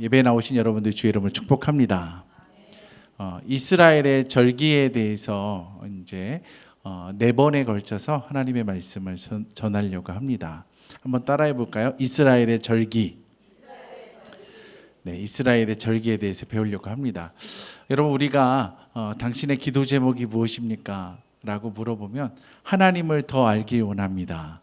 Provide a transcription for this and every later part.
예배에 나오신 여러분들 주의 이름을 축복합니다. 이스라엘의 절기에 대해서 이제 4번에 걸쳐서 하나님의 말씀을 전하려고 합니다. 한번 따라해 볼까요? 이스라엘의 절기. 네, 이스라엘의 절기에 대해서 배우려고 합니다. 여러분, 우리가 당신의 기도 제목이 무엇입니까? 라고 물어보면 하나님을 더 알기 원합니다.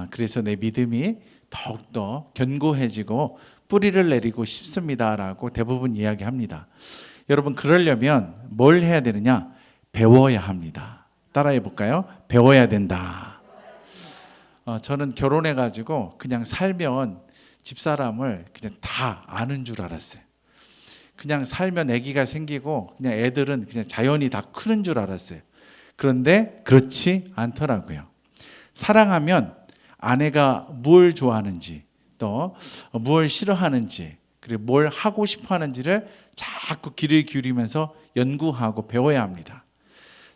그래서 내 믿음이 더욱더 견고해지고 뿌리를 내리고 싶습니다 라고 대부분 이야기합니다. 여러분, 그러려면 뭘 해야 되느냐? 배워야 합니다. 따라해 볼까요? 배워야 된다. 저는 결혼해가지고 그냥 살면 집사람을 그냥 다 아는 줄 알았어요. 그냥 살면 아기가 생기고 그냥 애들은 그냥 자연히 다 크는 줄 알았어요. 그런데 그렇지 않더라고요. 사랑하면 아내가 뭘 좋아하는지, 또 뭘 싫어하는지, 그리고 뭘 하고 싶어 하는지를 자꾸 귀를 기울이면서 연구하고 배워야 합니다.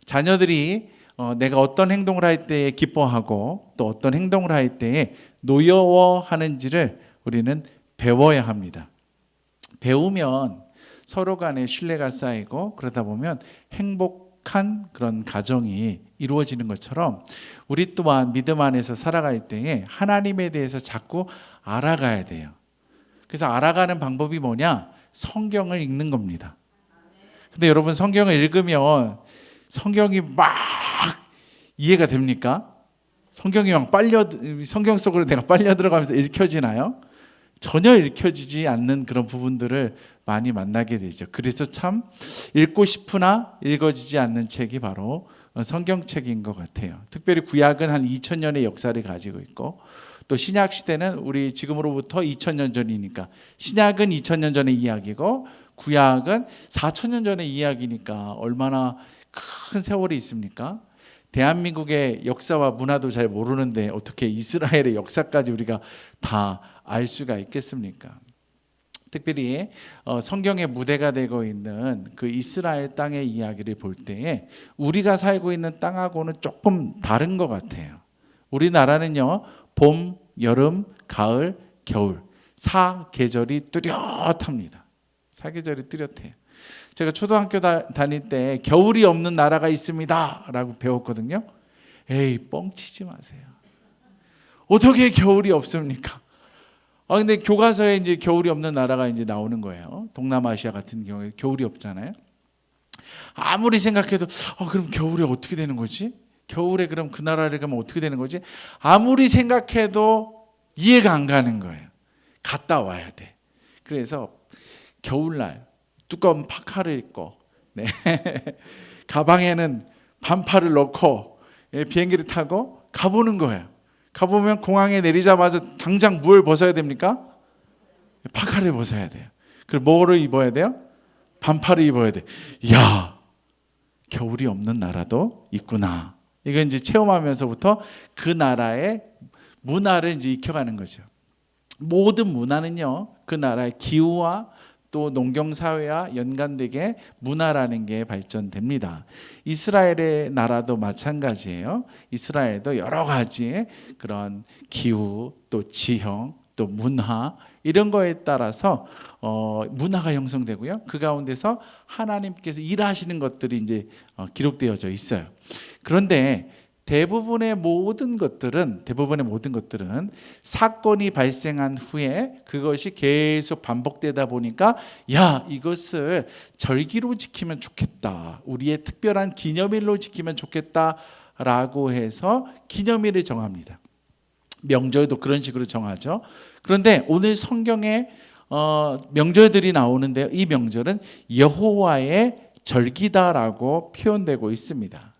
자녀들이 내가 어떤 행동을 할 때에 기뻐하고 또 어떤 행동을 할 때에 노여워하는지를 우리는 배워야 합니다. 배우면 서로 간에 신뢰가 쌓이고 그러다 보면 행복한 그런 가정이 이루어지는 것처럼 우리 또한 믿음 안에서 살아갈 때에 하나님에 대해서 자꾸 알아가야 돼요. 그래서 알아가는 방법이 뭐냐? 성경을 읽는 겁니다. 근데 여러분, 성경을 읽으면 성경이 막 이해가 됩니까? 성경이 막 성경 속으로 내가 빨려 들어가면서 읽혀지나요? 전혀 읽혀지지 않는 그런 부분들을 많이 만나게 되죠. 그래서 참 읽고 싶으나 읽어지지 않는 책이 바로 성경책인 것 같아요. 특별히 구약은 한 2000년의 역사를 가지고 있고 또 신약 시대는 우리 지금으로부터 2000년 전이니까 신약은 2000년 전의 이야기고 구약은 4000년 전의 이야기니까 얼마나 큰 세월이 있습니까? 대한민국의 역사와 문화도 잘 모르는데 어떻게 이스라엘의 역사까지 우리가 다 알 수가 있겠습니까? 특별히 성경의 무대가 되고 있는 그 이스라엘 땅의 이야기를 볼 때에 우리가 살고 있는 땅하고는 조금 다른 것 같아요. 우리나라는요, 봄, 여름, 가을, 겨울 4계절이 뚜렷합니다. 4계절이 뚜렷해요. 제가 초등학교 다닐 때 겨울이 없는 나라가 있습니다 라고 배웠거든요. 에이, 뻥치지 마세요. 어떻게 겨울이 없습니까? 근데 교과서에 이제 겨울이 없는 나라가 이제 나오는 거예요. 동남아시아 같은 경우에 겨울이 없잖아요. 아무리 생각해도 그럼 겨울이 어떻게 되는 거지? 겨울에 그럼 그 나라를 가면 어떻게 되는 거지? 아무리 생각해도 이해가 안 가는 거예요. 갔다 와야 돼. 그래서 겨울날 두꺼운 파카를 입고 가방에는 반팔을 넣고 비행기를 타고 가보는 거예요. 가보면 공항에 내리자마자 당장 뭘 벗어야 됩니까? 파카를 벗어야 돼요. 그리고 뭐를 입어야 돼요? 반팔을 입어야 돼. 이야, 겨울이 없는 나라도 있구나. 이거 이제 체험하면서부터 그 나라의 문화를 이제 익혀가는 거죠. 모든 문화는요, 그 나라의 기후와 또 농경사회와 연관되게 문화라는 게 발전됩니다. 이스라엘의 나라도 마찬가지예요. 이스라엘도 여러 가지의 그런 기후, 또 지형, 또 문화 이런 거에 따라서 문화가 형성되고요. 그 가운데서 하나님께서 일하시는 것들이 이제 기록되어져 있어요. 그런데 대부분의 모든 것들은 사건이 발생한 후에 그것이 계속 반복되다 보니까 이것을 절기로 지키면 좋겠다. 우리의 특별한 기념일로 지키면 좋겠다라고 해서 기념일을 정합니다. 명절도 그런 식으로 정하죠. 그런데 오늘 성경에 명절들이 나오는데요. 이 명절은 여호와의 절기다라고 표현되고 있습니다.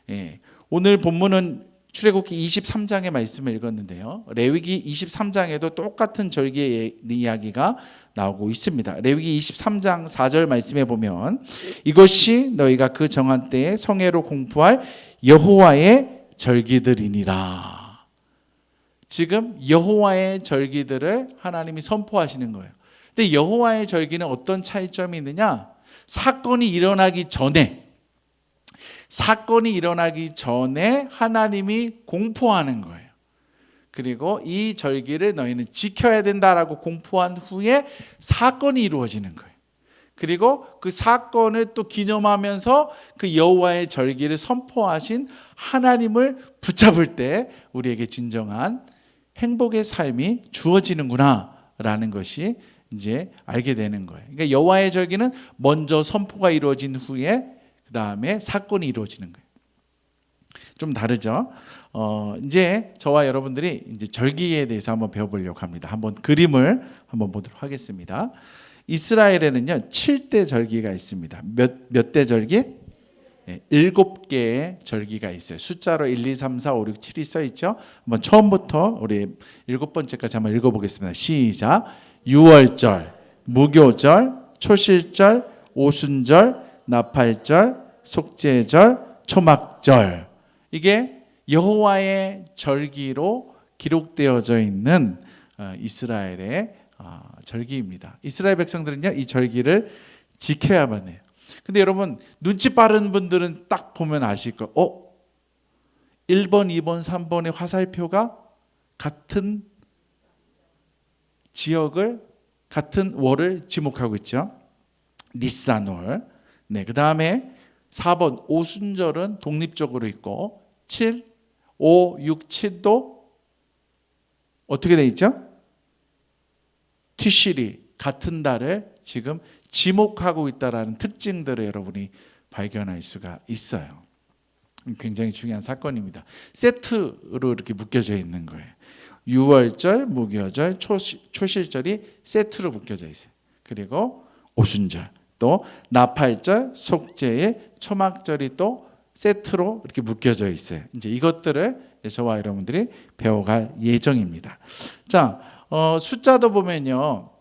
예. 오늘 본문은 출애굽기 23장의 말씀을 읽었는데요. 레위기 23장에도 똑같은 절기의 이야기가 나오고 있습니다. 레위기 23장 4절 말씀에 보면 이것이 너희가 그 정한 때에 성회로 공포할 여호와의 절기들이니라. 지금 여호와의 절기들을 하나님이 선포하시는 거예요. 근데 여호와의 절기는 어떤 차이점이 있느냐? 사건이 일어나기 전에 하나님이 공포하는 거예요. 그리고 이 절기를 너희는 지켜야 된다라고 공포한 후에 사건이 이루어지는 거예요. 그리고 그 사건을 또 기념하면서 그 여호와의 절기를 선포하신 하나님을 붙잡을 때 우리에게 진정한 행복의 삶이 주어지는구나라는 것이 이제 알게 되는 거예요. 그러니까 여호와의 절기는 먼저 선포가 이루어진 후에 그 다음에 사건이 이루어지는 거예요. 좀 다르죠. 이제 저와 여러분들이 이제 절기에 대해서 한번 배워보려고 합니다. 한번 그림을 한번 보도록 하겠습니다. 이스라엘에는요 7대 절기가 있습니다. 몇 대 절기? 7개의 절기가 있어요. 숫자로 1, 2, 3, 4, 5, 6, 7이 써 있죠. 한번 처음부터 우리 7번째까지 한번 읽어보겠습니다. 시작. 유월절, 무교절, 초실절, 오순절, 나팔절, 속죄절, 초막절. 이게 여호와의 절기로 기록되어져 있는 이스라엘의 절기입니다. 이스라엘 백성들은요 이 절기를 지켜야만 해요. 근데 여러분 눈치 빠른 분들은 딱 보면 아실 거예요. 1번, 2번, 3번의 화살표가 같은 지역을 같은 월을 지목하고 있죠. 니산월. 네, 그 다음에 4번 오순절은 독립적으로 있고 7, 5, 6, 7도 어떻게 돼 있죠? 티시리 같은 달을 지금 지목하고 있다라는 특징들을 여러분이 발견할 수가 있어요. 굉장히 중요한 사건입니다. 세트로 이렇게 묶여져 있는 거예요. 유월절, 무교절, 초실절이 세트로 묶여져 있어요. 그리고 오순절, 또 나팔절, 속죄일, 초막절이 또 세트로 이렇게 묶여져 있어요. 이제 이것들을 저와 여러분들이 배워갈 예정입니다. 자, 숫자도 보면요.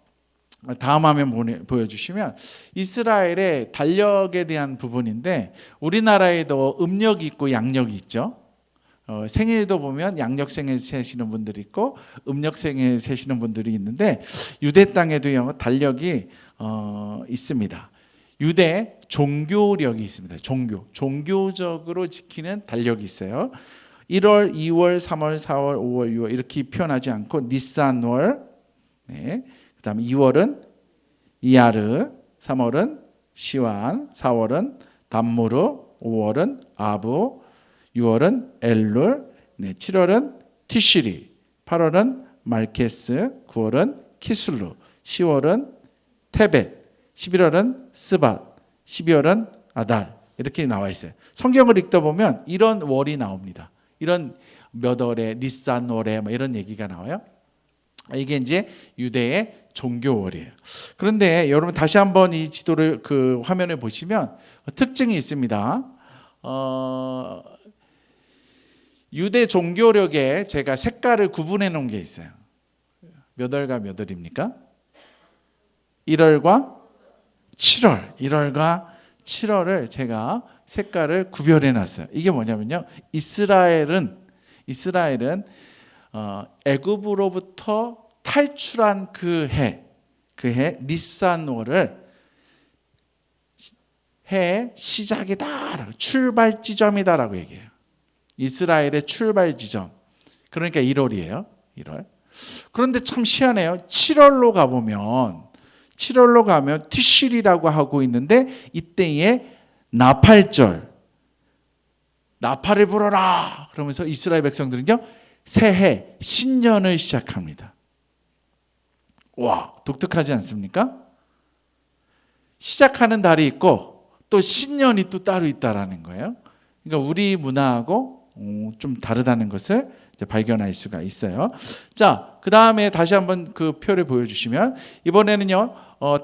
다음 화면 보여주시면 이스라엘의 달력에 대한 부분인데 우리나라에도 음력이 있고 양력이 있죠. 생일도 보면 양력 생일 세시는 분들이 있고 음력 생일 세시는 분들이 있는데 유대 땅에도요 달력이 있습니다. 유대 종교력이 있습니다. 종교적으로 지키는 달력이 있어요. 1월, 2월, 3월, 4월, 5월, 6월 이렇게 표현하지 않고 니산월, 네. 그다음에 2월은 이야르, 3월은 시완, 4월은 담무르, 5월은 아부, 6월은 엘룰, 네, 7월은 티시리, 8월은 말케스, 9월은 키슬루, 10월은 테벳, 11월은 스밧, 12월은 아달 이렇게 나와 있어요. 성경을 읽다 보면 이런 월이 나옵니다. 이런 몇 월에 니산월에 뭐 이런 얘기가 나와요. 이게 이제 유대의 종교월이에요. 그런데 여러분 다시 한번 이 지도를 그 화면에 보시면 특징이 있습니다. 유대 종교력에 제가 색깔을 구분해 놓은 게 있어요. 몇 월과 몇 월입니까? 1월과 7월. 1월과 7월을 제가 색깔을 구별해 놨어요. 이게 뭐냐면요. 이스라엘은 애굽으로부터 탈출한 그 해 니산월을 해의 시작이다, 출발 지점이다라고 얘기해요. 이스라엘의 출발 지점. 그러니까 1월이에요. 1월. 그런데 참 희한해요. 7월로 가면 티실이라고 하고 있는데 이때에 나팔절, 나팔을 불어라 그러면서 이스라엘 백성들은요 새해 신년을 시작합니다. 와, 독특하지 않습니까? 시작하는 달이 있고 또 신년이 또 따로 있다라는 거예요. 그러니까 우리 문화하고 좀 다르다는 것을 이제 발견할 수가 있어요. 자, 그 다음에 다시 한번 그 표를 보여주시면 이번에는요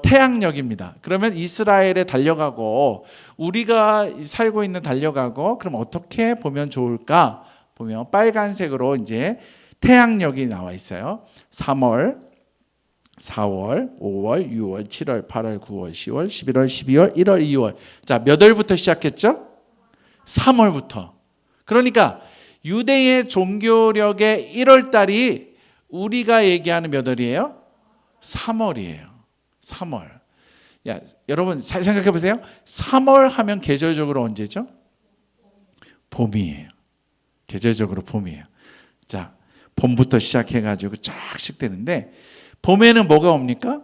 태양력입니다. 그러면 이스라엘에 달려가고 우리가 살고 있는 달려가고 그럼 어떻게 보면 좋을까? 보면 빨간색으로 이제 태양력이 나와 있어요. 3월, 4월, 5월, 6월, 7월, 8월, 9월, 10월, 11월, 12월, 1월, 2월. 자, 몇 월부터 시작했죠? 3월부터. 그러니까 유대의 종교력의 1월 달이 우리가 얘기하는 몇 월이에요? 3월이에요. 3월. 야, 여러분 잘 생각해 보세요. 3월 하면 계절적으로 언제죠? 봄이에요. 계절적으로 봄이에요. 자, 봄부터 시작해가지고 쫙씩 되는데 봄에는 뭐가 옵니까?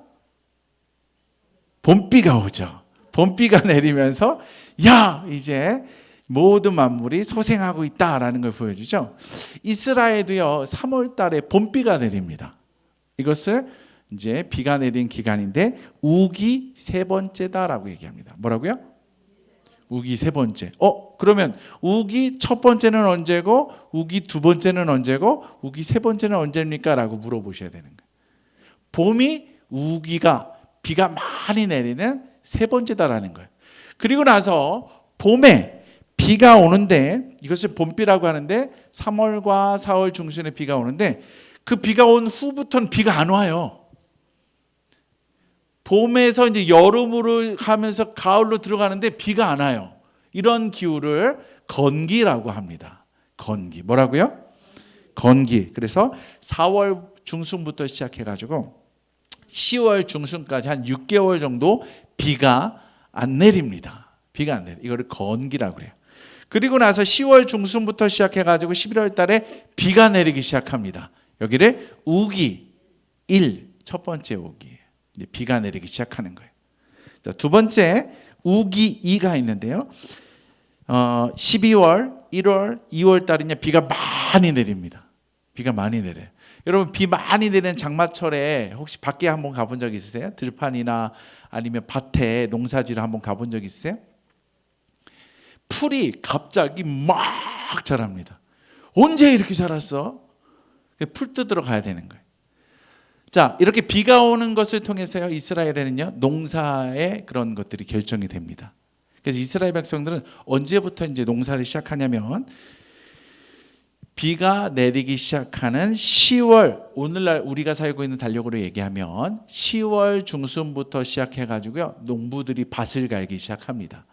봄비가 오죠. 봄비가 내리면서 야 이제 모든 만물이 소생하고 있다라는 걸 보여주죠. 이스라엘도요 3월 달에 봄비가 내립니다. 이것을 이제 비가 내린 기간인데 우기 세 번째다라고 얘기합니다. 뭐라고요? 우기 세 번째. 그러면 우기 첫 번째는 언제고 우기 두 번째는 언제고 우기 세 번째는 언제입니까? 라고 물어보셔야 되는 거예요. 봄이 우기가 비가 많이 내리는 세 번째다라는 거예요. 그리고 나서 봄에 비가 오는데 이것을 봄비라고 하는데 3월과 4월 중순에 비가 오는데 그 비가 온 후부터는 비가 안 와요. 봄에서 이제 여름으로 가면서 가을로 들어가는데 비가 안 와요. 이런 기후를 건기라고 합니다. 건기. 뭐라고요? 건기. 그래서 4월 중순부터 시작해가지고 10월 중순까지 한 6개월 정도 비가 안 내립니다. 비가 안 내려. 이거를 건기라고 그래요. 그리고 나서 10월 중순부터 시작해가지고 11월 달에 비가 내리기 시작합니다. 여기를 우기 1, 첫 번째 우기. 이제 비가 내리기 시작하는 거예요. 자, 두 번째 우기 2가 있는데요. 12월, 1월, 2월 달은요 비가 많이 내립니다. 비가 많이 내려요. 여러분 비 많이 내리는 장마철에 혹시 밖에 한번 가본 적 있으세요? 들판이나 아니면 밭에 농사지를 한번 가본 적 있으세요? 풀이 갑자기 막 자랍니다. 언제 이렇게 자랐어? 풀 뜯으러 가야 되는 거예요. 자, 이렇게 비가 오는 것을 통해서요 이스라엘에는요 농사의 그런 것들이 결정이 됩니다. 그래서 이스라엘 백성들은 언제부터 이제 농사를 시작하냐면 비가 내리기 시작하는 10월, 오늘날 우리가 살고 있는 달력으로 얘기하면 10월 중순부터 시작해가지고요 농부들이 밭을 갈기 시작합니다.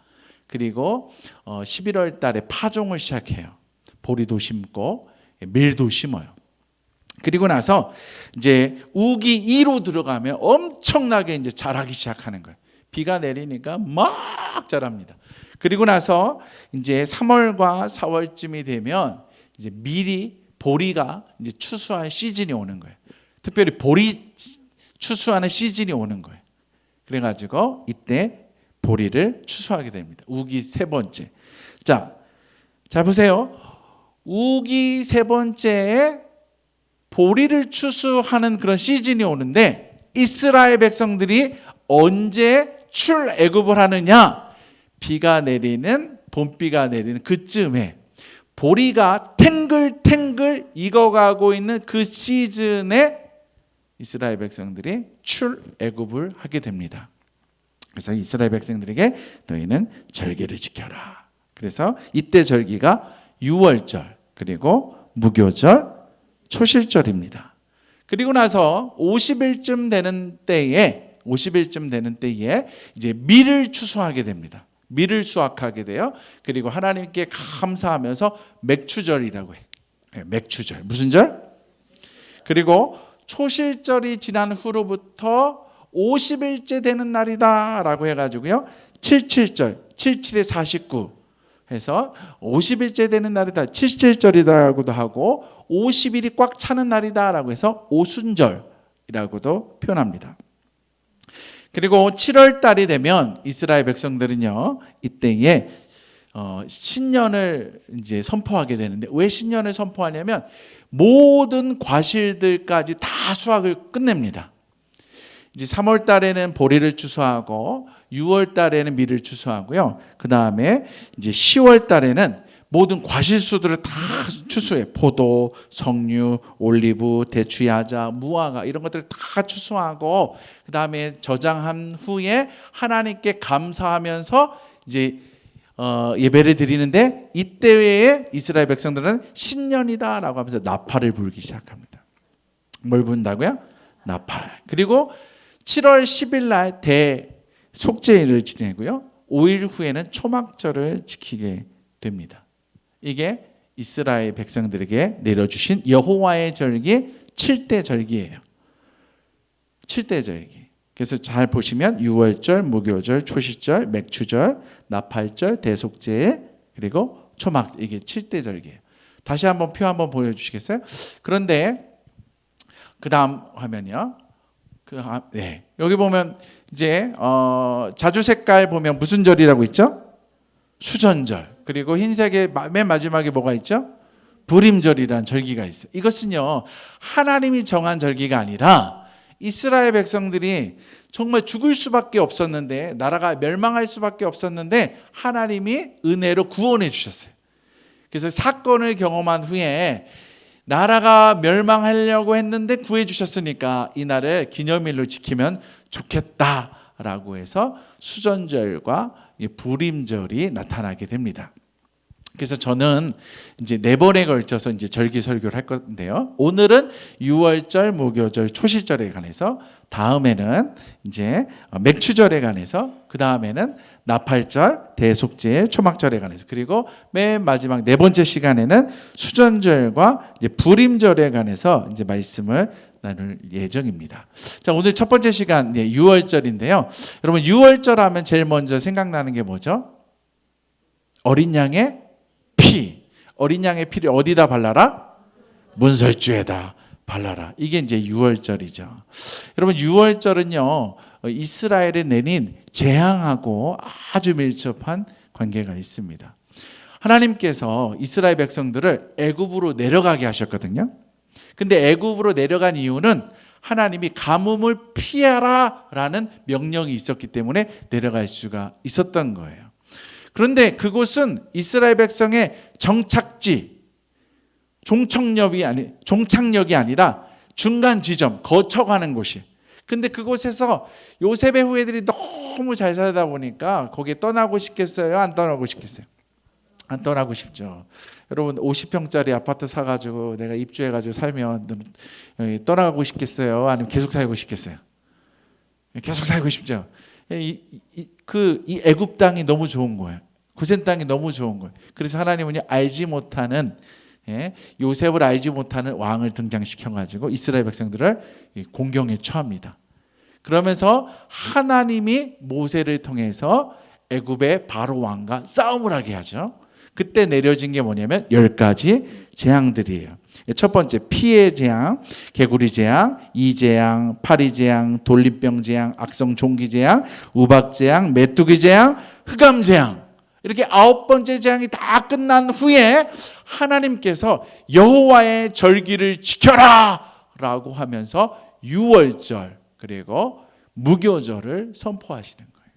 그리고 11월 달에 파종을 시작해요. 보리도 심고 밀도 심어요. 그리고 나서 이제 우기 2로 들어가면 엄청나게 이제 자라기 시작하는 거예요. 비가 내리니까 막 자랍니다. 그리고 나서 이제 3월과 4월쯤이 되면 이제 밀이 보리가 이제 추수할 시즌이 오는 거예요. 특별히 보리 추수하는 시즌이 오는 거예요. 그래가지고 이때 보리를 추수하게 됩니다. 우기 세 번째. 자 보세요. 우기 세 번째에 보리를 추수하는 그런 시즌이 오는데 이스라엘 백성들이 언제 출애굽을 하느냐? 비가 내리는 봄비가 내리는 그쯤에 보리가 탱글탱글 익어가고 있는 그 시즌에 이스라엘 백성들이 출애굽을 하게 됩니다. 그래서 이스라엘 백성들에게 너희는 절기를 지켜라. 그래서 이때 절기가 유월절 그리고 무교절 초실절입니다. 그리고 나서 50일쯤 되는 때에 이제 밀을 추수하게 됩니다. 밀을 수확하게 돼요. 그리고 하나님께 감사하면서 맥추절이라고 해요. 맥추절. 무슨 절? 그리고 초실절이 지난 후로부터 50일째 되는 날이다라고 해가지고요. 77절, 77에 49 해서 50일째 되는 날이다. 77절이라고도 하고 50일이 꽉 차는 날이다라고 해서 오순절이라고도 표현합니다. 그리고 7월 달이 되면 이스라엘 백성들은요 이때에 신년을 이제 선포하게 되는데 왜 신년을 선포하냐면 모든 과실들까지 다 수확을 끝냅니다. 이제 3월 달에는 보리를 추수하고 6월 달에는 밀을 추수하고요. 그 다음에 이제 10월 달에는 모든 과실수들을 다 추수해. 포도, 석류, 올리브, 대추, 야자, 무화과 이런 것들을 다 추수하고 그 다음에 저장한 후에 하나님께 감사하면서 이제 예배를 드리는데 이때에 이스라엘 백성들은 신년이다라고 하면서 나팔을 불기 시작합니다. 뭘 부른다고요? 나팔. 그리고 7월 10일 날 대속죄일을 지내고요. 5일 후에는 초막절을 지키게 됩니다. 이게 이스라엘 백성들에게 내려주신 여호와의 절기 7대 절기예요. 7대 절기. 그래서 잘 보시면 유월절, 무교절, 초시절, 맥추절, 나팔절, 대속죄일 그리고 초막 이게 7대 절기예요. 다시 한번 표 한번 보여주시겠어요? 그런데 그 다음 화면이요. 네. 여기 보면 이제 자주 색깔 보면 무슨 절이라고 있죠? 수전절. 그리고 흰색의 맨 마지막에 뭐가 있죠? 불임절이라는 절기가 있어요. 이것은요, 하나님이 정한 절기가 아니라 이스라엘 백성들이 정말 죽을 수밖에 없었는데, 나라가 멸망할 수밖에 없었는데 하나님이 은혜로 구원해 주셨어요. 그래서 사건을 경험한 후에 나라가 멸망하려고 했는데 구해 주셨으니까 이날을 기념일로 지키면 좋겠다라고 해서 수전절과 불임절이 나타나게 됩니다. 그래서 저는 이제 4번에 걸쳐서 이제 절기 설교를 할 건데요. 오늘은 유월절, 무교절, 초실절에 관해서, 다음에는 이제 맥추절에 관해서, 그 다음에는 나팔절, 대속절, 초막절에 관해서, 그리고 맨 마지막 4번째 시간에는 수전절과 이제 불임절에 관해서 이제 말씀을 나눌 예정입니다. 자, 오늘 첫 번째 시간 유월절인데요. 여러분, 유월절 하면 제일 먼저 생각나는 게 뭐죠? 어린 양의 피. 어린 양의 피를 어디다 발라라? 문설주에다 발라라. 이게 이제 유월절이죠. 여러분, 유월절은요, 이스라엘에 내린 재앙하고 아주 밀접한 관계가 있습니다. 하나님께서 이스라엘 백성들을 애굽으로 내려가게 하셨거든요. 근데 애굽으로 내려간 이유는 하나님이 가뭄을 피하라라는 명령이 있었기 때문에 내려갈 수가 있었던 거예요. 그런데 그곳은 이스라엘 백성의 정착지, 종착역이 아니라 중간 지점, 거쳐가는 곳이. 근데 그곳에서 요셉의 후예들이 너무 잘 살다 보니까 거기에 떠나고 싶겠어요? 안 떠나고 싶겠어요? 안 떠나고 싶죠. 여러분, 50평짜리 아파트 사가지고 내가 입주해가지고 살면 떠나가고 싶겠어요? 아니면 계속 살고 싶겠어요? 계속 살고 싶죠. 이 애굽 땅이 너무 좋은 거예요. 고센 땅이 너무 좋은 거예요. 그래서 하나님은 알지 못하는, 요셉을 알지 못하는 왕을 등장시켜가지고 이스라엘 백성들을 공경에 처합니다. 그러면서 하나님이 모세를 통해서 애굽의 바로 왕과 싸움을 하게 하죠. 그때 내려진 게 뭐냐면 10가지 재앙들이에요. 첫 번째, 피의 재앙, 개구리 재앙, 이재앙, 파리 재앙, 돌림병 재앙, 악성 종기 재앙, 우박 재앙, 메뚜기 재앙, 흑암 재앙. 이렇게 9번째 재앙이 다 끝난 후에 하나님께서 여호와의 절기를 지켜라 라고 하면서 유월절 그리고 무교절을 선포하시는 거예요.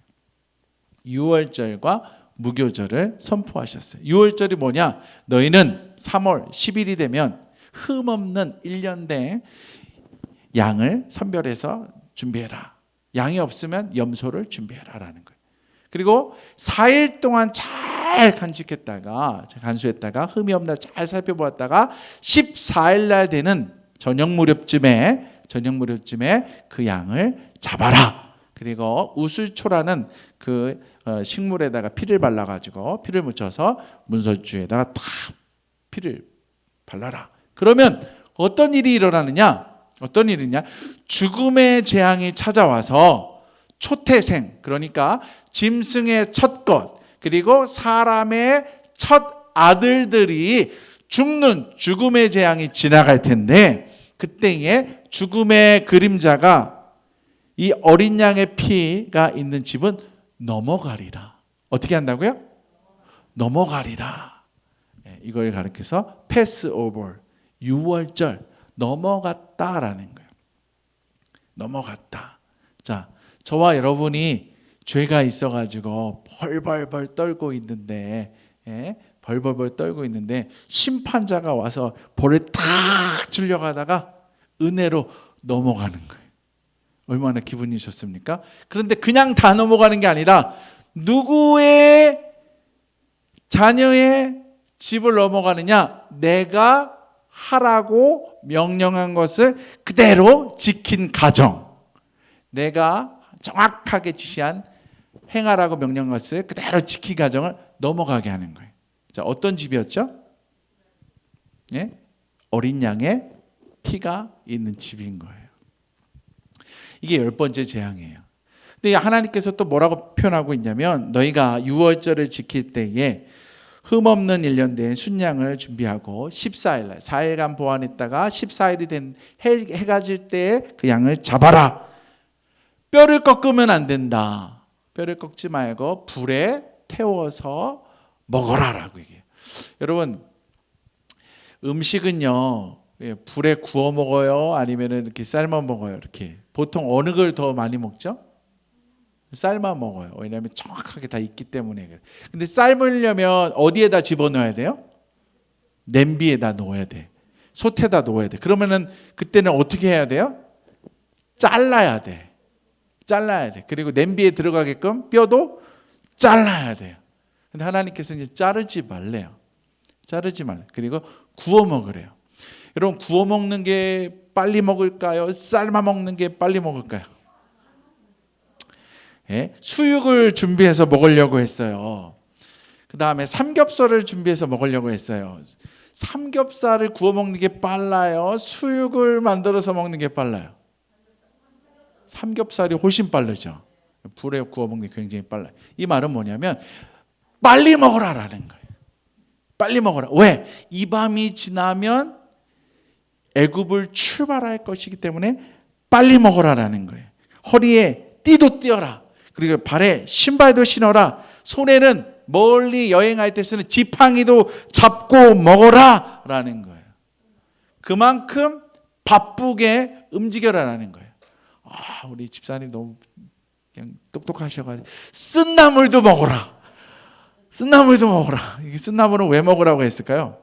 유월절과 무교절을 선포하셨어요. 유월절이 뭐냐? 너희는 3월 10일이 되면 흠없는 1년된 양을 선별해서 준비해라. 양이 없으면 염소를 준비해라 라는 거예요. 그리고 4일 동안 잘 간수했다가 흠이 없나 잘 살펴보았다가 14일 날 되는 저녁 무렵쯤에 그 양을 잡아라. 그리고 우슬초라는 그 식물에다가 피를 발라가지고 피를 묻혀서 문설주에다가 다 피를 발라라. 그러면 어떤 일이 일어나느냐? 죽음의 재앙이 찾아와서 초태생, 그러니까 짐승의 첫 것, 그리고 사람의 첫 아들들이 죽는 죽음의 재앙이 지나갈 텐데, 그때에 죽음의 그림자가 이 어린 양의 피가 있는 집은 넘어가리라. 어떻게 한다고요? 넘어가리라. 이걸 가리켜서 패스오버, 유월절, 넘어갔다라는 거예요. 넘어갔다. 자, 저와 여러분이 죄가 있어가지고 벌벌벌 떨고 있는데, 벌벌벌 떨고 있는데 심판자가 와서 벌을 탁 주려고 하다가 은혜로 넘어가는 거예요. 얼마나 기분이 좋습니까? 그런데 그냥 다 넘어가는 게 아니라 누구의 자녀의 집을 넘어가느냐? 내가 하라고 명령한 것을 그대로 지킨 가정, 내가 정확하게 지시한 행하라고 명령한 것을 그대로 지킨 가정을 넘어가게 하는 거예요. 자, 어떤 집이었죠? 어린 양의 피가 있는 집인 거예요. 이게 10번째 재앙이에요. 근데 하나님께서 또 뭐라고 표현하고 있냐면, 너희가 유월절을 지킬 때에 흠없는 1년 된 순양을 준비하고 14일 날 4일간 보관했다가 14일이 된 해가 질 때 그 양을 잡아라. 뼈를 꺾으면 안 된다. 뼈를 꺾지 말고 불에 태워서 먹어라라고 얘기해요. 여러분, 음식은요, 불에 구워 먹어요? 아니면 이렇게 삶아 먹어요? 이렇게 보통 어느 걸 더 많이 먹죠? 삶아 먹어요. 왜냐하면 정확하게 다 익기 때문에. 근데 삶으려면 어디에다 집어넣어야 돼요? 냄비에다 넣어야 돼. 솥에다 넣어야 돼. 그러면은 그때는 어떻게 해야 돼요? 잘라야 돼. 잘라야 돼. 그리고 냄비에 들어가게끔 뼈도 잘라야 돼요. 근데 하나님께서 이제 자르지 말래요. 자르지 말래. 그리고 구워 먹으래요. 여러분, 구워 먹는 게 빨리 먹을까요? 삶아 먹는 게 빨리 먹을까요? 예? 수육을 준비해서 먹으려고 했어요. 그 다음에 삼겹살을 준비해서 먹으려고 했어요. 삼겹살을 구워 먹는 게 빨라요? 수육을 만들어서 먹는 게 빨라요? 삼겹살이 훨씬 빠르죠. 불에 구워 먹는 게 굉장히 빨라요. 이 말은 뭐냐면 빨리 먹으라라는 거예요. 빨리 먹어라. 왜? 이 밤이 지나면 애굽을 출발할 것이기 때문에 빨리 먹으라라는 거예요. 허리에 띠도 띄어라. 그리고 발에 신발도 신어라. 손에는 멀리 여행할 때 쓰는 지팡이도 잡고 먹어라라는 거예요. 그만큼 바쁘게 움직여라라는 거예요. 우리 집사님 너무 그냥 똑똑하셔가지고 쓴 나물도 먹어라. 쓴 나물도 먹어라. 이 쓴 나물은 왜 먹으라고 했을까요?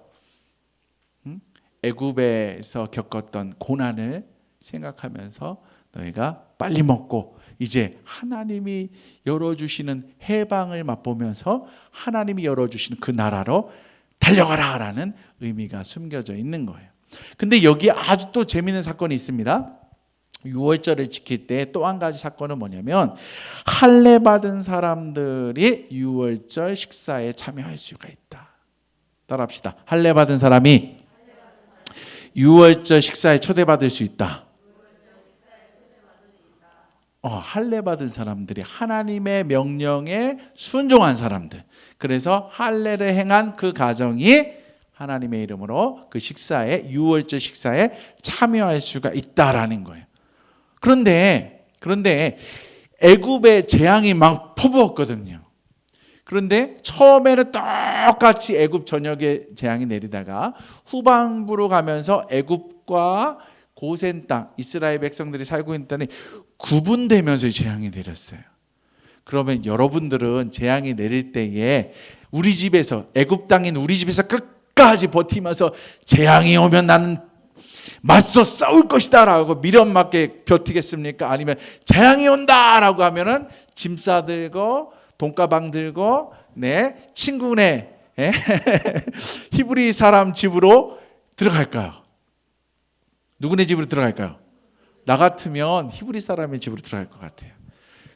애굽에서 겪었던 고난을 생각하면서 너희가 빨리 먹고 이제 하나님이 열어주시는 해방을 맛보면서 하나님이 열어주시는 그 나라로 달려가라라는 의미가 숨겨져 있는 거예요. 근데 여기 아주 또 재미있는 사건이 있습니다. 유월절을 지킬 때 또 한 가지 사건은 뭐냐면 할례 받은 사람들이 유월절 식사에 참여할 수가 있다. 따라합시다. 할례 받은 사람이 유월절 식사에 초대받을 수 있다. 할례 받은 사람들이 하나님의 명령에 순종한 사람들. 그래서 할례를 행한 그 가정이 하나님의 이름으로 그 식사에 유월절 식사에 참여할 수가 있다라는 거예요. 그런데 애굽의 재앙이 막 퍼부었거든요. 그런데 처음에는 똑같이 애굽 전역에 재앙이 내리다가 후반부로 가면서 애굽과 고센 땅, 이스라엘 백성들이 살고 있는 땅이 구분되면서 재앙이 내렸어요. 그러면 여러분들은 재앙이 내릴 때에 우리 집에서, 애굽 땅인 우리 집에서 끝까지 버티면서 재앙이 오면 나는 맞서 싸울 것이다 라고 미련 맞게 버티겠습니까? 아니면 재앙이 온다 라고 하면은 짐 싸들고 돈가방 들고 친구네 히브리 사람 집으로 들어갈까요? 누구네 집으로 들어갈까요? 나 같으면 히브리 사람의 집으로 들어갈 것 같아요.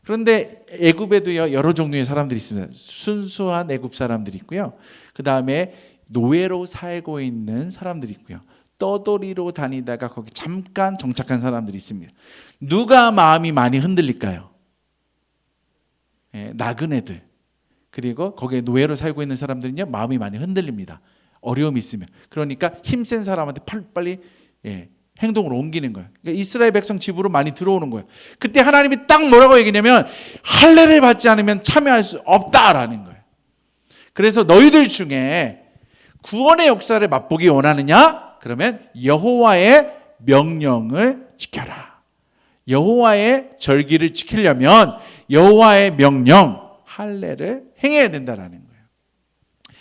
그런데 애굽에도요 여러 종류의 사람들이 있습니다. 순수한 애굽 사람들이 있고요. 그 다음에 노예로 살고 있는 사람들이 있고요. 떠돌이로 다니다가 거기 잠깐 정착한 사람들이 있습니다. 누가 마음이 많이 흔들릴까요? 나그네들. 그리고 거기에 노예로 살고 있는 사람들은요 마음이 많이 흔들립니다. 어려움이 있으면. 그러니까 힘센 사람한테 빨리 행동으로 옮기는 거예요. 그러니까 이스라엘 백성 집으로 많이 들어오는 거예요. 그때 하나님이 딱 뭐라고 얘기냐면 할례를 받지 않으면 참여할 수 없다라는 거예요. 그래서 너희들 중에 구원의 역사를 맛보기 원하느냐? 그러면 여호와의 명령을 지켜라. 여호와의 절기를 지키려면 여호와의 명령 할례를 행해야 된다라는 거예요.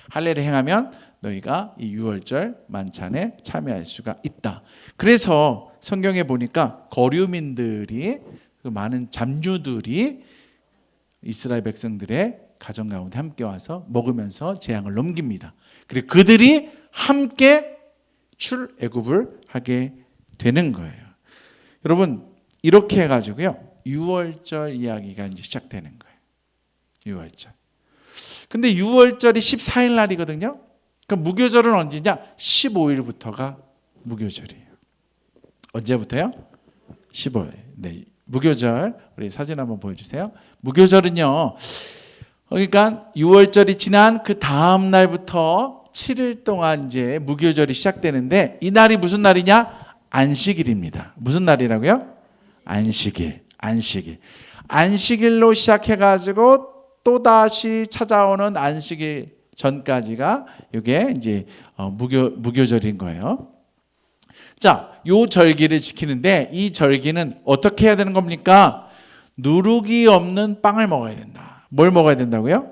할례를 행하면 너희가 이 유월절 만찬에 참여할 수가 있다. 그래서 성경에 보니까 거류민들이 그 많은 잡류들이 이스라엘 백성들의 가정 가운데 함께 와서 먹으면서 재앙을 넘깁니다. 그리고 그들이 함께 출애굽을 하게 되는 거예요. 여러분 이렇게 해가지고요 유월절 이야기가 이제 시작되는 거예요. 유월절. 근데 유월절이 14일 날이거든요. 그럼 무교절은 언제냐? 15일부터가 무교절이에요. 언제부터요? 15일. 네, 무교절 우리 사진 한번 보여주세요. 무교절은요 그러니까 6월절이 지난 그 다음 날부터 7일 동안 이제 무교절이 시작되는데 이 날이 무슨 날이냐? 안식일입니다. 무슨 날이라고요? 안식일. 안식일로 시작해가지고 또 다시 찾아오는 안식일 전까지가 이게 이제 무교절인 거예요. 자, 요 절기를 지키는데 이 절기는 어떻게 해야 되는 겁니까? 누룩이 없는 빵을 먹어야 된다. 뭘 먹어야 된다고요?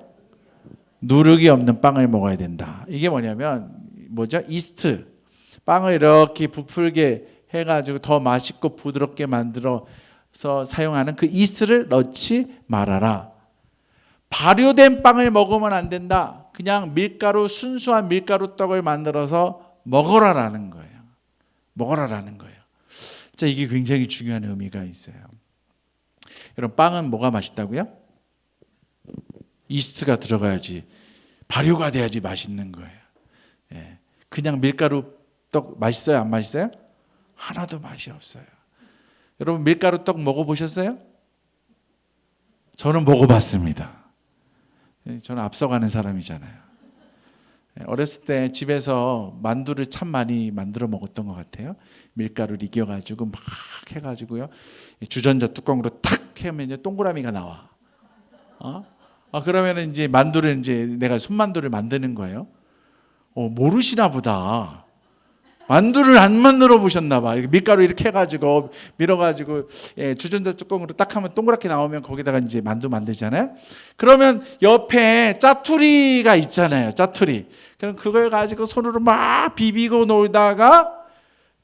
누룩이 없는 빵을 먹어야 된다. 이게 뭐냐면 뭐죠? 이스트. 빵을 이렇게 부풀게 해가지고 더 맛있고 부드럽게 만들어서 사용하는 그 이스트를 넣지 말아라. 발효된 빵을 먹으면 안 된다. 그냥 순수한 밀가루 떡을 만들어서 먹어라라는 거예요. 자, 이게 굉장히 중요한 의미가 있어요. 여러분, 빵은 뭐가 맛있다고요? 이스트가 들어가야지, 발효가 돼야지 맛있는 거예요. 예. 그냥 밀가루 떡 맛있어요? 안 맛있어요? 하나도 맛이 없어요. 여러분, 밀가루 떡 먹어보셨어요? 저는 먹어봤습니다. 저는 앞서가는 사람이잖아요. 어렸을 때 집에서 만두를 참 많이 만들어 먹었던 것 같아요. 밀가루를 이겨가지고 막 해가지고요. 주전자 뚜껑으로 탁 하면 이제 동그라미가 나와. 그러면 이제 만두를 이제 내가 손만두를 만드는 거예요. 모르시나 보다. 만두를 안 만들어 보셨나 봐. 밀가루 이렇게 해가지고 밀어가지고 주전자 뚜껑으로 딱 하면 동그랗게 나오면 거기다가 이제 만두 만들잖아요. 그러면 옆에 짜투리가 있잖아요. 짜투리. 그럼 그걸 가지고 손으로 막 비비고 놀다가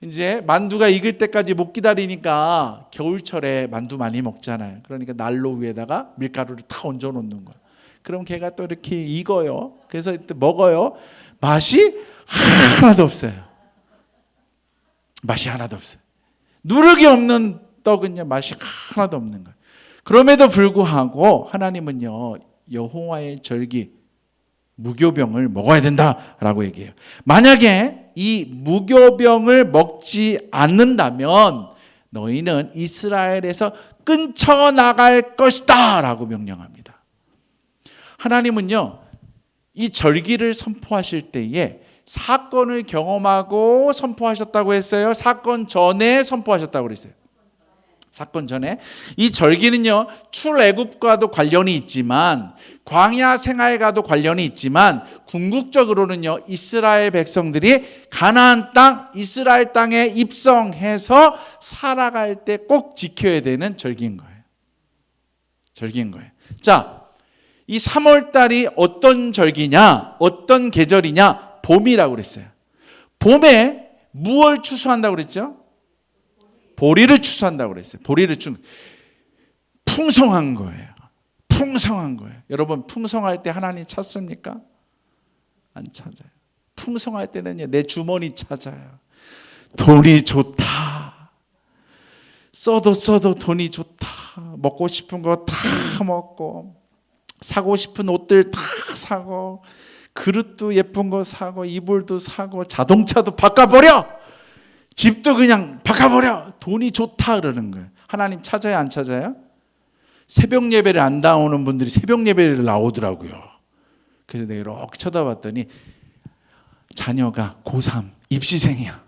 이제 만두가 익을 때까지 못 기다리니까 겨울철에 만두 많이 먹잖아요. 그러니까 난로 위에다가 밀가루를 다 얹어 놓는 거야. 그럼 걔가 또 이렇게 익어요. 그래서 먹어요. 맛이 하나도 없어요. 누룩이 없는 떡은요, 맛이 하나도 없는 거예요. 그럼에도 불구하고 하나님은요, 여호와의 절기 무교병을 먹어야 된다라고 얘기해요. 만약에 이 무교병을 먹지 않는다면 너희는 이스라엘에서 끊쳐나갈 것이다 라고 명령합니다. 하나님은요, 이 절기를 선포하실 때에 사건을 경험하고 선포하셨다고 했어요? 사건 전에 선포하셨다고 그랬어요? 사건 전에. 이 절기는요, 출애굽과도 관련이 있지만 광야 생활과도 관련이 있지만 궁극적으로는요, 이스라엘 백성들이 가나안 땅, 이스라엘 땅에 입성해서 살아갈 때 꼭 지켜야 되는 절기인 거예요. 자, 이 3월 달이 어떤 절기냐, 어떤 계절이냐? 봄이라고 그랬어요. 봄에 무엇을 추수한다고 그랬죠? 보리를 추수한다고 그랬어요. 풍성한 거예요. 여러분, 풍성할 때 하나님 찾습니까? 안 찾아요. 풍성할 때는요, 내 주머니 찾아요. 돈이 좋다. 써도 돈이 좋다. 먹고 싶은 거 다 먹고, 사고 싶은 옷들 다 사고, 그릇도 예쁜 거 사고, 이불도 사고, 자동차도 바꿔버려, 집도 그냥 바꿔버려. 돈이 좋다 그러는 거예요. 하나님 찾아요, 안 찾아요? 새벽 예배를 안 나오는 분들이 새벽 예배를 나오더라고요. 그래서 내가 이렇게 쳐다봤더니 자녀가 고3 입시생이야.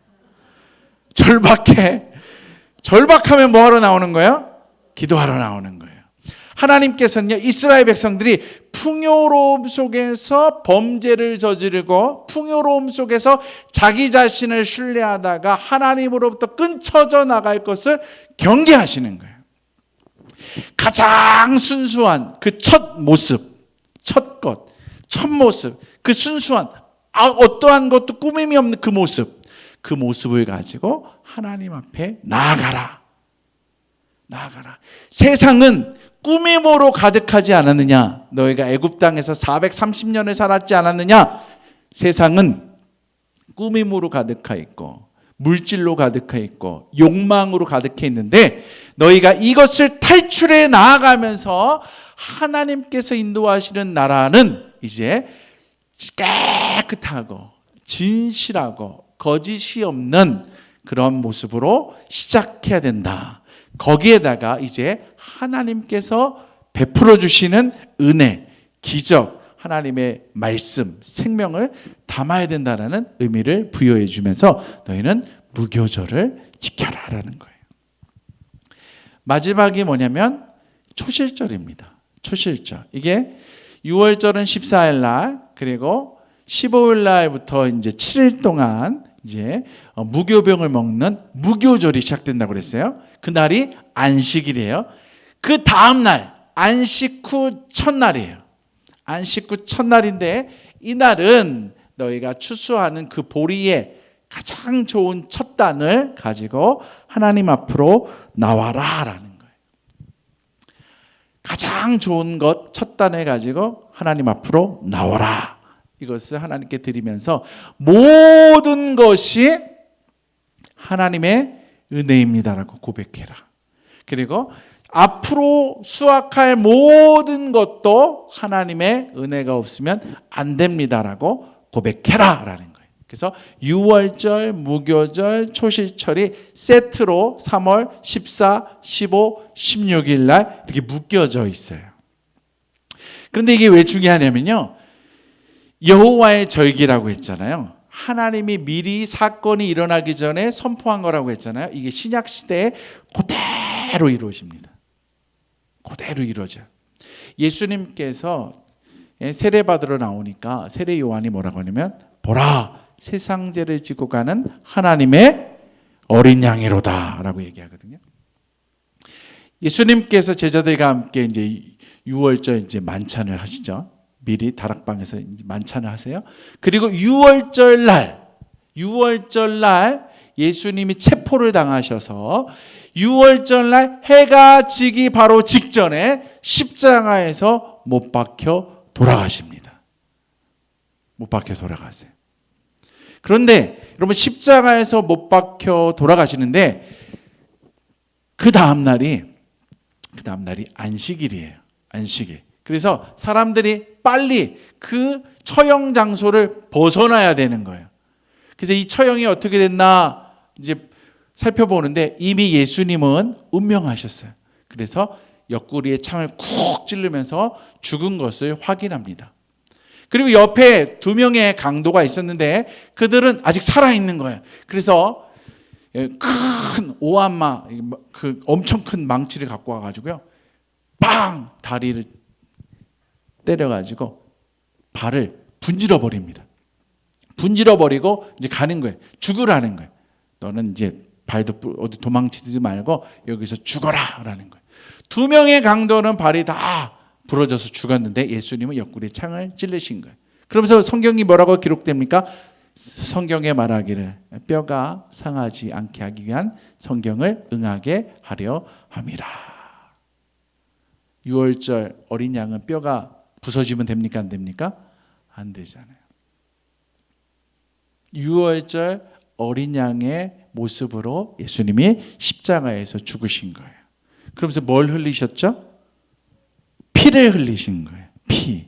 절박하면 뭐하러 나오는 거예요? 기도하러 나오는 거예요. 하나님께서는요, 이스라엘 백성들이 풍요로움 속에서 범죄를 저지르고 풍요로움 속에서 자기 자신을 신뢰하다가 하나님으로부터 끊쳐져 나갈 것을 경계하시는 거예요. 가장 순수한 그 첫 모습, 첫 모습, 그 순수한 어떠한 것도 꾸밈이 없는 그 모습을 가지고 하나님 앞에 나아가라. 세상은 꾸밈으로 가득하지 않았느냐? 너희가 애굽 땅에서 430년을 살았지 않았느냐? 세상은 꾸밈으로 가득해 있고 물질로 가득해 있고 욕망으로 가득해 있는데 너희가 이것을 탈출해 나아가면서 하나님께서 인도하시는 나라는 이제 깨끗하고 진실하고 거짓이 없는 그런 모습으로 시작해야 된다. 거기에다가 이제 하나님께서 베풀어 주시는 은혜, 기적, 하나님의 말씀, 생명을 담아야 된다는 의미를 부여해 주면서 너희는 무교절을 지켜라라는 거예요. 마지막이 뭐냐면 초실절입니다. 초실절. 이게 6월절은 14일 날, 그리고 15일 날부터 이제 7일 동안 이제 무교병을 먹는 무교절이 시작된다고 그랬어요. 그날이 안식일이에요. 그 다음 날 안식 후 첫날이에요. 안식 후 첫날인데 이날은 너희가 추수하는 그 보리의 가장 좋은 첫 단을 가지고 하나님 앞으로 나와라라는 거예요. 가장 좋은 것 첫 단을 가지고 하나님 앞으로 나와라. 이것을 하나님께 드리면서 모든 것이 하나님의 은혜입니다라고 고백해라. 그리고 앞으로 수확할 모든 것도 하나님의 은혜가 없으면 안 됩니다라고 고백해라라는 거예요. 그래서 6월절, 무교절, 초실절이 세트로 3월 14, 15, 16일 날 이렇게 묶여져 있어요. 그런데 이게 왜 중요하냐면요, 여호와의 절기라고 했잖아요. 하나님이 미리 사건이 일어나기 전에 선포한 거라고 했잖아요. 이게 신약 시대에 그대로 이루어집니다. 그대로 이루어져요. 예수님께서 세례 받으러 나오니까 세례 요한이 뭐라고 하냐면 보라, 세상 죄를 지고 가는 하나님의 어린 양이로다 라고 얘기하거든요. 예수님께서 제자들과 함께 이제 6월절 이제 만찬을 하시죠. 미리 다락방에서 이제 만찬을 하세요. 그리고 6월절 날 예수님이 체포를 당하셔서 6월절 날 해가 지기 바로 직전에 십자가에서 못 박혀 돌아가십니다. 못 박혀 돌아가세요. 그런데 여러분, 십자가에서 못 박혀 돌아가시는데 그 다음 날이 안식일이에요. 안식일. 그래서 사람들이 빨리 그 처형 장소를 벗어나야 되는 거예요. 그래서 이 처형이 어떻게 됐나 이제 살펴보는데 이미 예수님은 운명하셨어요. 그래서 옆구리에 창을 쿡 찌르면서 죽은 것을 확인합니다. 그리고 옆에 2명의 강도가 있었는데 그들은 아직 살아있는 거예요. 그래서 큰 오한마, 그 엄청 큰 망치를 갖고 와가지고요, 빵! 다리를 때려가지고 발을 분질러 버립니다. 분질러 버리고 이제 가는 거예요. 죽으라는 거예요. 너는 이제 발도 어디 도망치지 말고 여기서 죽어라라는 거예요. 2명의 강도는 발이 다 부러져서 죽었는데 예수님은 옆구리에 창을 찔르신 거예요. 그러면서 성경이 뭐라고 기록됩니까? 성경에 말하기를 뼈가 상하지 않게 하기 위한 성경을 응하게 하려 함이라. 6월절 어린 양은 뼈가 부서지면 됩니까? 안 됩니까? 안 되잖아요. 6월절 어린 양의 모습으로 예수님이 십자가에서 죽으신 거예요. 그러면서 뭘 흘리셨죠? 피를 흘리신 거예요. 피.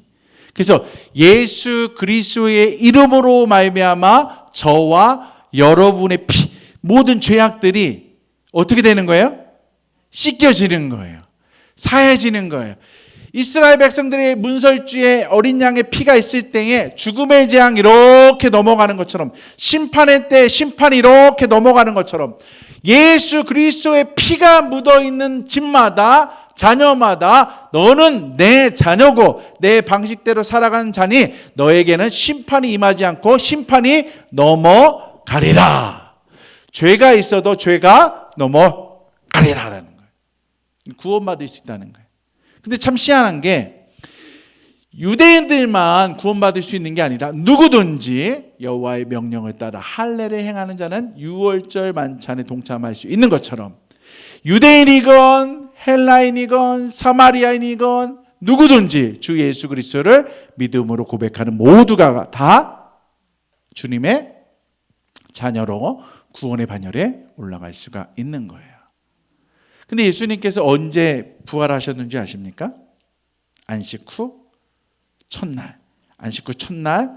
그래서 예수 그리스도의 이름으로 말미암아 저와 여러분의 피, 모든 죄악들이 어떻게 되는 거예요? 씻겨지는 거예요. 사해지는 거예요. 이스라엘 백성들의 문설주에 어린 양의 피가 있을 때에 죽음의 재앙 이렇게 넘어가는 것처럼, 심판의 때 심판이 이렇게 넘어가는 것처럼 예수 그리스도의 피가 묻어있는 집마다, 자녀마다 너는 내 자녀고 내 방식대로 살아가는 자니 너에게는 심판이 임하지 않고 심판이 넘어가리라. 죄가 있어도 죄가 넘어가리라라는 거예요. 구원받을 수 있다는 거예요. 근데 참 희한한 게 유대인들만 구원받을 수 있는 게 아니라 누구든지 여호와의 명령을 따라 할례를 행하는 자는 6월절 만찬에 동참할 수 있는 것처럼 유대인이건 헬라인이건 사마리아인이건 누구든지 주 예수 그리스도를 믿음으로 고백하는 모두가 다 주님의 자녀로 구원의 반열에 올라갈 수가 있는 거예요. 근데 예수님께서 언제 부활하셨는지 아십니까? 안식 후 첫날. 안식 후 첫날,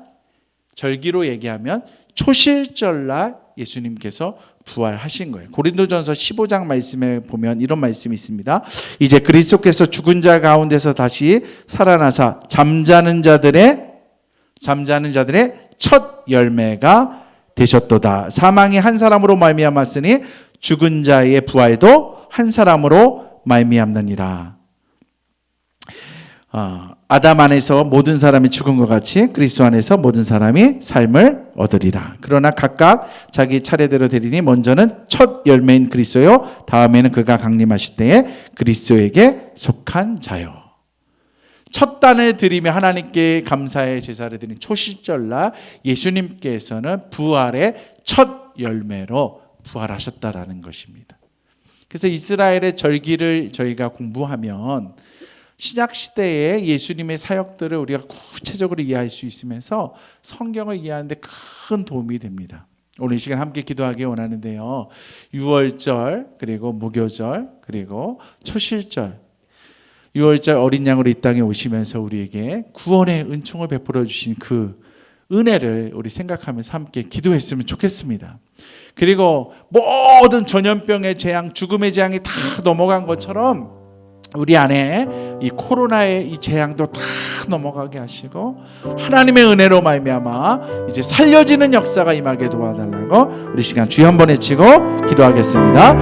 절기로 얘기하면 초실절날 예수님께서 부활하신 거예요. 고린도전서 15장 말씀에 보면 이런 말씀이 있습니다. 이제 그리스도께서 죽은 자 가운데서 다시 살아나사 잠자는 자들의 첫 열매가 되셨도다. 사망이 한 사람으로 말미암았으니 죽은 자의 부활도 한 사람으로 말미암느니라. 아담 안에서 모든 사람이 죽은 것 같이 그리스도 안에서 모든 사람이 삶을 얻으리라. 그러나 각각 자기 차례대로 되리니 먼저는 첫 열매인 그리스도요, 다음에는 그가 강림하실 때에 그리스도에게 속한 자요. 첫 단을 드리며 하나님께 감사의 제사를 드린 초실절날 예수님께서는 부활의 첫 열매로 부활하셨다라는 것입니다. 그래서 이스라엘의 절기를 저희가 공부하면 신약 시대에 예수님의 사역들을 우리가 구체적으로 이해할 수 있으면서 성경을 이해하는 데 큰 도움이 됩니다. 오늘 이 시간 함께 기도하기 원하는데요. 유월절, 그리고 무교절, 그리고 초실절, 유월절 어린 양으로 이 땅에 오시면서 우리에게 구원의 은총을 베풀어 주신 그 은혜를 우리 생각하면서 함께 기도했으면 좋겠습니다. 그리고 모든 전염병의 재앙, 죽음의 재앙이 다 넘어간 것처럼 우리 안에 이 코로나의 이 재앙도 다 넘어가게 하시고 하나님의 은혜로 말미암아 이제 살려지는 역사가 임하게 도와달라고 우리 시간 주여 한번 외치고 기도하겠습니다.